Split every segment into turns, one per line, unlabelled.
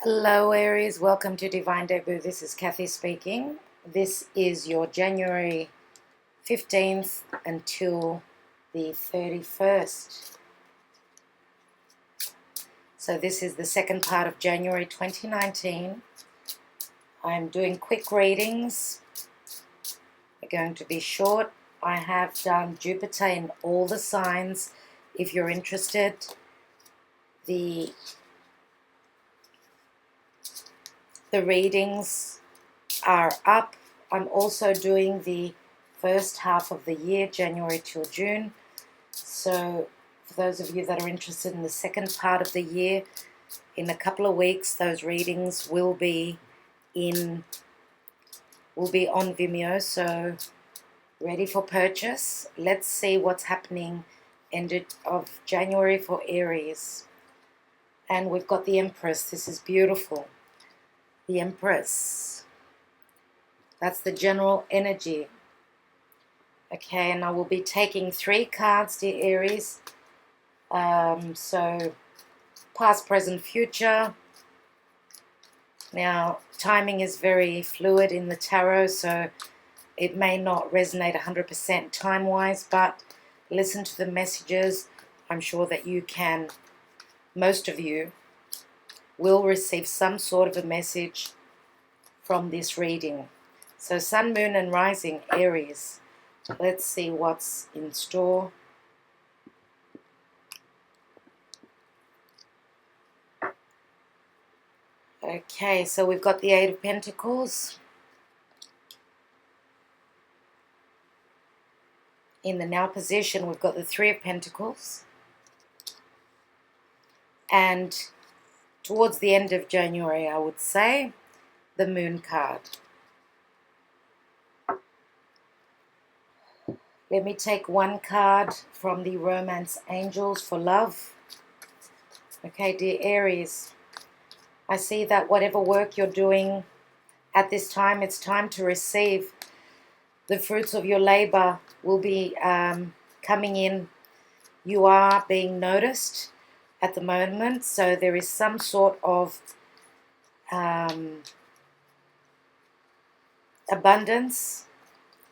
Hello Aries, welcome to Divine Debut. This is Kathy speaking. This is your January 15th until the 31st. So this is the second part of January 2019. I'm doing quick readings. They're going to be short. I have done Jupiter in all the signs. If you're interested, the readings are up. I'm also doing the first half of the year, January till June. So for those of you that are interested in the second part of the year, in a couple of weeks, those readings will be on VIMEO. So ready for purchase. Let's see what's happening end of January for Aries. And we've got the Empress. This is beautiful. The Empress. That's the general energy. Okay, and I will be taking 3 cards, dear Aries. So, past, present, future. Now, timing is very fluid in the tarot, so it may not resonate 100% time-wise, but listen to the messages. I'm sure that you can, most of you, will receive some sort of a message from this reading. So Sun, Moon and Rising, Aries. Let's see what's in store. Okay, so we've got the 8 of Pentacles. In the now position, we've got the 3 of Pentacles. And towards the end of January, I would say, the Moon card. Let me take 1 card from the Romance Angels for love. Okay, dear Aries, I see that whatever work you're doing at this time, it's time to receive. The fruits of your labor will be coming in. You are being noticed at the moment, so there is some sort of abundance,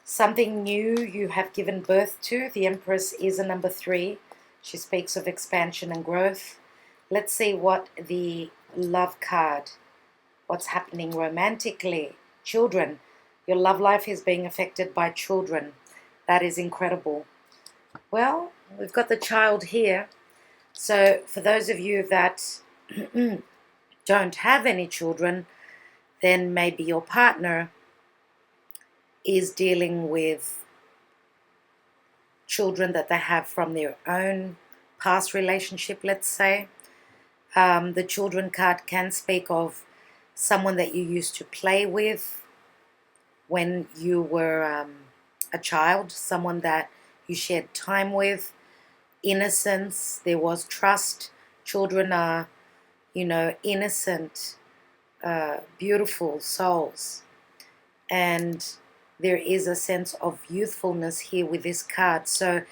something new you have given birth to. The Empress is a number 3. She speaks of expansion and growth. Let's see what the love card, what's happening romantically. Children. Your love life is being affected by children. That is incredible. Well, we've got the child here. So for those of you that don't have any children, then maybe your partner is dealing with children that they have from their own past relationship, let's say. The children card can speak of someone that you used to play with when you were a child, someone that you shared time with, innocence, there was trust. Children are, innocent, beautiful souls. And there is a sense of youthfulness here with this card. So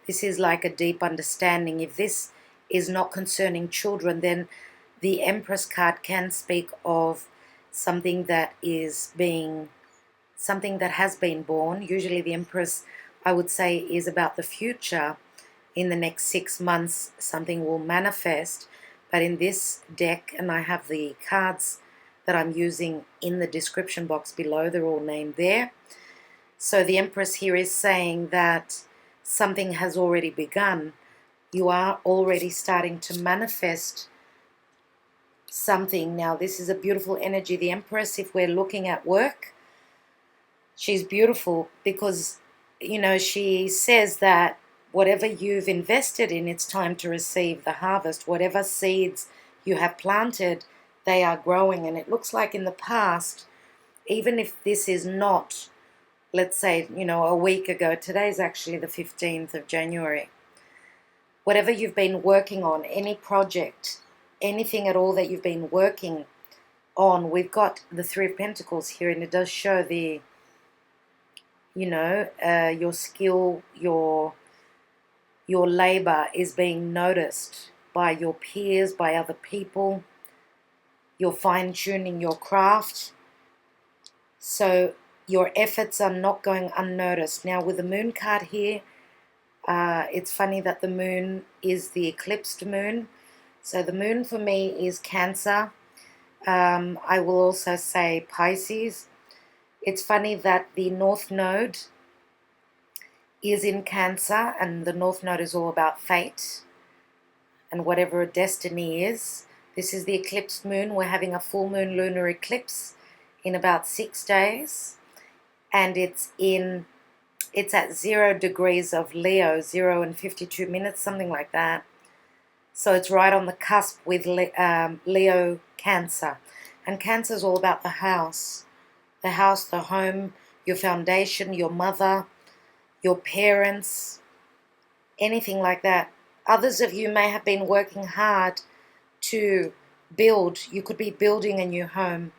this is like a deep understanding. If this is not concerning children, then the Empress card can speak of something that has been born. Usually the Empress, I would say, is about the future. In the next 6 months, something will manifest. But in this deck, and I have the cards that I'm using in the description box below, they're all named there. So the Empress here is saying that something has already begun. You are already starting to manifest something. Now, this is a beautiful energy. The Empress, if we're looking at work, she's beautiful because, she says that whatever you've invested in, it's time to receive the harvest. Whatever seeds you have planted, they are growing. And it looks like in the past, even if this is not, let's say, a week ago, today's actually the 15th of January, whatever you've been working on, any project, anything at all that you've been working on, we've got the 3 of Pentacles here, and it does show the, your skill, your labor is being noticed by your peers, by other people. You're fine-tuning your craft. So your efforts are not going unnoticed. Now with the moon card here, it's funny that the moon is the eclipsed moon. So the moon for me is Cancer. I will also say Pisces. It's funny that the North Node is in Cancer, and the North Node is all about fate and whatever destiny is. This is the eclipsed moon. We're having a full moon lunar eclipse in about 6 days, and it's at 0 degrees of Leo, 0 and 52 minutes, something like that. So it's right on the cusp with Leo Cancer. And Cancer is all about the house, the home, your foundation, your mother, your parents, anything like that. Others of you may have been working hard to build. You could be building a new home.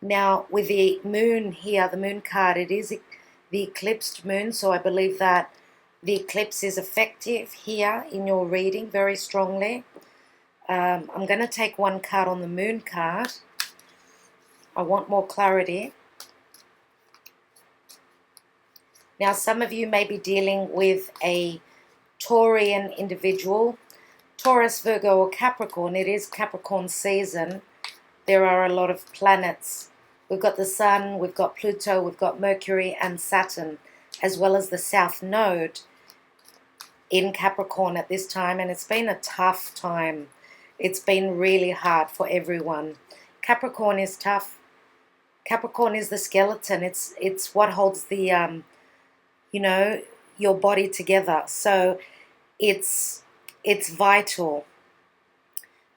Now with the moon here, the moon card, it is the eclipsed moon, so I believe that the eclipse is effective here in your reading very strongly. I'm going to take one card on the moon card. I want more clarity. Now some of you may be dealing with a Taurian individual, Taurus, Virgo or Capricorn. It is Capricorn season. There are a lot of planets. We've got the Sun, we've got Pluto, we've got Mercury and Saturn, as well as the South Node in Capricorn at this time, and it's been a tough time. It's been really hard for everyone. Capricorn is tough. Capricorn is the skeleton. It's what holds the your body together. So it's vital.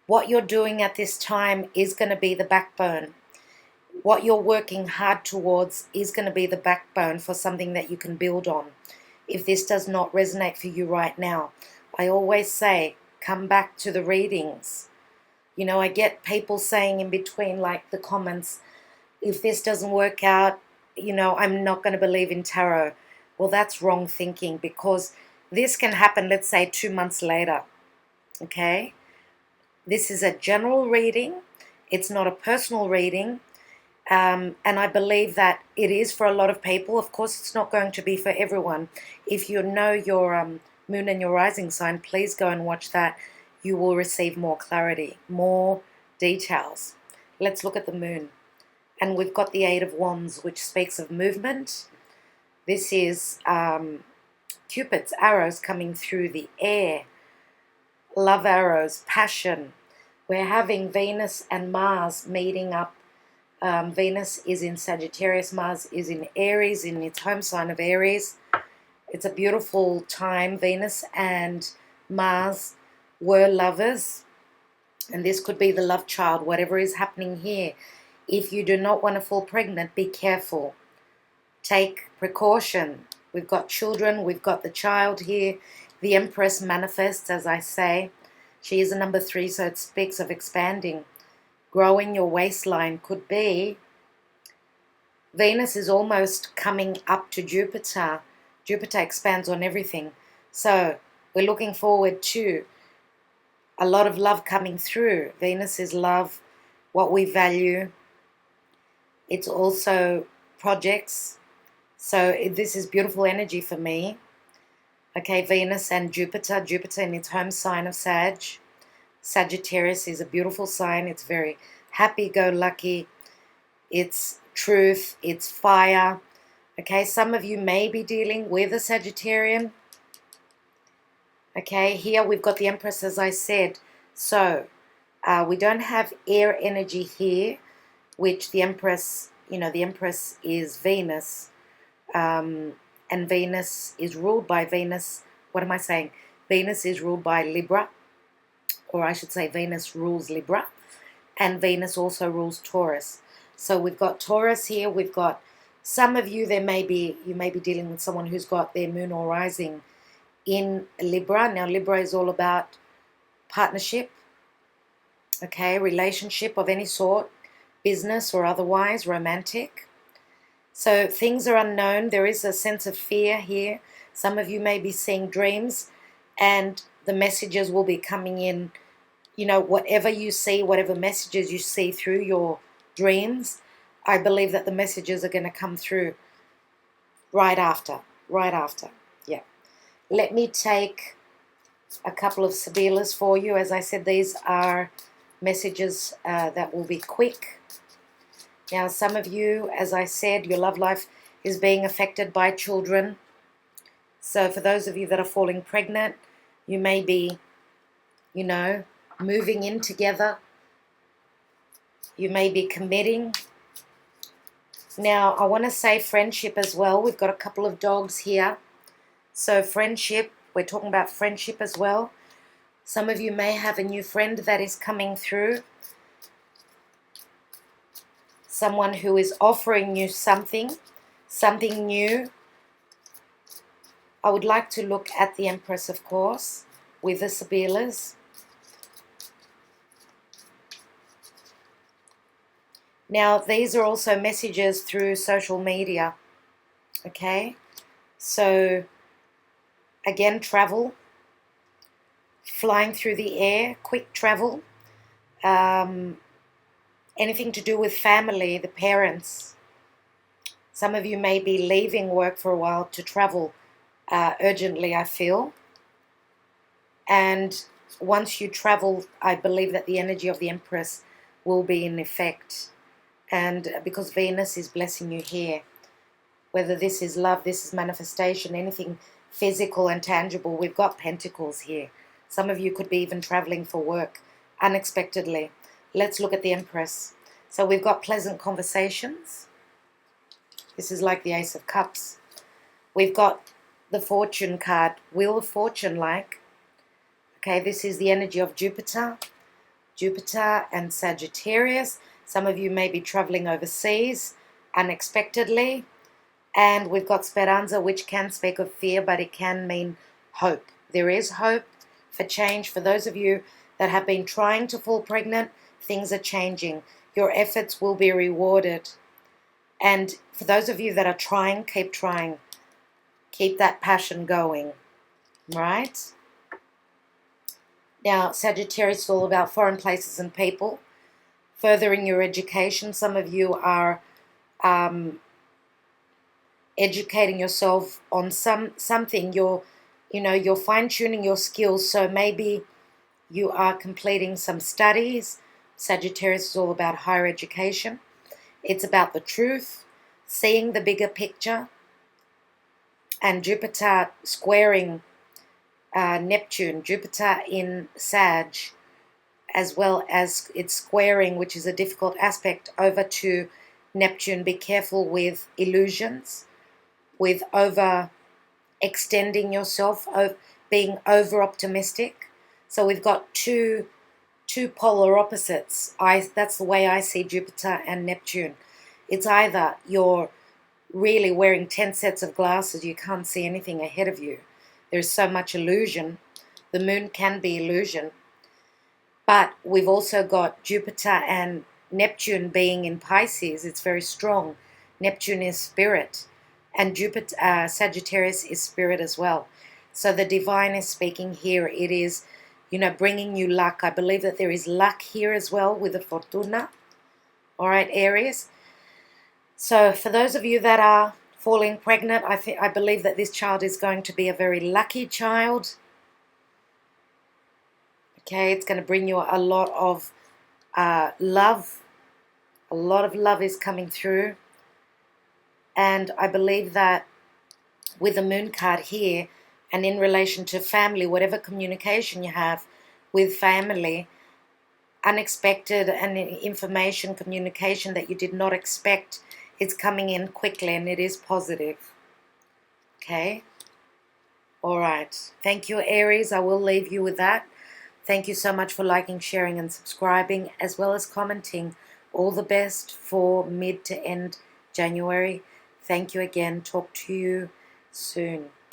What you're doing at this time is going to be the backbone. What you're working hard towards is going to be the backbone for something that you can build on. If this does not resonate for you right now, I always say, come back to the readings. You know, I get people saying in between, like the comments, if this doesn't work out, I'm not going to believe in tarot. Well, that's wrong thinking, because this can happen, let's say, 2 months later. Okay? This is a general reading. It's not a personal reading. And I believe that it is for a lot of people. Of course, it's not going to be for everyone. If you know your moon and your rising sign, please go and watch that. You will receive more clarity, more details. Let's look at the moon. And we've got the 8 of Wands, which speaks of movement. This is Cupid's arrows coming through the air. Love arrows, passion. We're having Venus and Mars meeting up. Venus is in Sagittarius, Mars is in Aries, in its home sign of Aries. It's a beautiful time. Venus and Mars were lovers, and this could be the love child, whatever is happening here. If you do not want to fall pregnant, be careful. Take precaution. We've got children, we've got the child here. The Empress manifests, as I say. She is a number 3, so it speaks of expanding. Growing your waistline could be. Venus is almost coming up to Jupiter. Jupiter expands on everything. So we're looking forward to a lot of love coming through. Venus is love, what we value. It's also projects. So this is beautiful energy for me. Okay, Venus and Jupiter. Jupiter in its home sign of Sag. Sagittarius is a beautiful sign. It's very happy-go-lucky. It's truth. It's fire. Okay, some of you may be dealing with a Sagittarian. Okay, here we've got the Empress, as I said. So we don't have air energy here, which the Empress, the Empress is Venus. And Venus is ruled by Venus. What am I saying? Venus is ruled by Libra. Or I should say Venus rules Libra, and Venus also rules Taurus. So we've got Taurus here. We've got some of you, you may be dealing with someone who's got their moon or rising in Libra. Now Libra is all about partnership, okay, relationship of any sort, business or otherwise, romantic. So things are unknown. There is a sense of fear here. Some of you may be seeing dreams, and the messages will be coming in you know, whatever you see, whatever messages you see through your dreams, I believe that the messages are going to come through right after. Yeah. Let me take a couple of Sibillas for you. As I said, these are messages that will be quick. Now, some of you, as I said, your love life is being affected by children. So for those of you that are falling pregnant, you may be, you know, moving in together. You may be committing. Now, I want to say friendship as well. We've got a couple of dogs here. So friendship, we're talking about friendship as well. Some of you may have a new friend that is coming through. Someone who is offering you something new. I would like to look at the Empress, of course, with the Sibillas. Now, these are also messages through social media, okay? So, again, travel, flying through the air, quick travel, anything to do with family, the parents. Some of you may be leaving work for a while to travel urgently, I feel. And once you travel, I believe that the energy of the Empress will be in effect. And because Venus is blessing you here, whether this is love, this is manifestation, anything physical and tangible, we've got Pentacles here. Some of you could be even traveling for work unexpectedly. Let's look at the Empress. So we've got pleasant conversations. This is like the Ace of Cups. We've got the Fortune card, Wheel of Fortune like. Okay, this is the energy of Jupiter and Sagittarius. Some of you may be traveling overseas unexpectedly. And we've got Speranza, which can speak of fear, but it can mean hope. There is hope for change. For those of you that have been trying to fall pregnant, things are changing. Your efforts will be rewarded. And for those of you that are trying. Keep that passion going, right? Now, Sagittarius is all about foreign places and people. Furthering your education. Some of you are educating yourself on something. You're fine-tuning your skills. So maybe you are completing some studies. Sagittarius is all about higher education. It's about the truth, seeing the bigger picture. And Jupiter squaring Neptune, Jupiter in Sag, as well as it's squaring, which is a difficult aspect, over to Neptune. Be careful with illusions, with over extending yourself, being over optimistic. So we've got two polar opposites. That's the way I see Jupiter and Neptune. It's either you're really wearing 10 sets of glasses, you can't see anything ahead of you. There's so much illusion. The moon can be illusion. But we've also got Jupiter and Neptune being in Pisces. It's very strong. Neptune is spirit. And Jupiter, Sagittarius is spirit as well. So the divine is speaking here. It is, bringing you luck. I believe that there is luck here as well with the Fortuna. All right, Aries. So for those of you that are falling pregnant, I believe that this child is going to be a very lucky child. Okay, it's going to bring you a lot of love. A lot of love is coming through. And I believe that with the moon card here, and in relation to family, whatever communication you have with family, unexpected and information, communication that you did not expect, it's coming in quickly and it is positive. Okay? All right. Thank you, Aries. I will leave you with that. Thank you so much for liking, sharing, and subscribing, as well as commenting. All the best for mid to end January. Thank you again. Talk to you soon.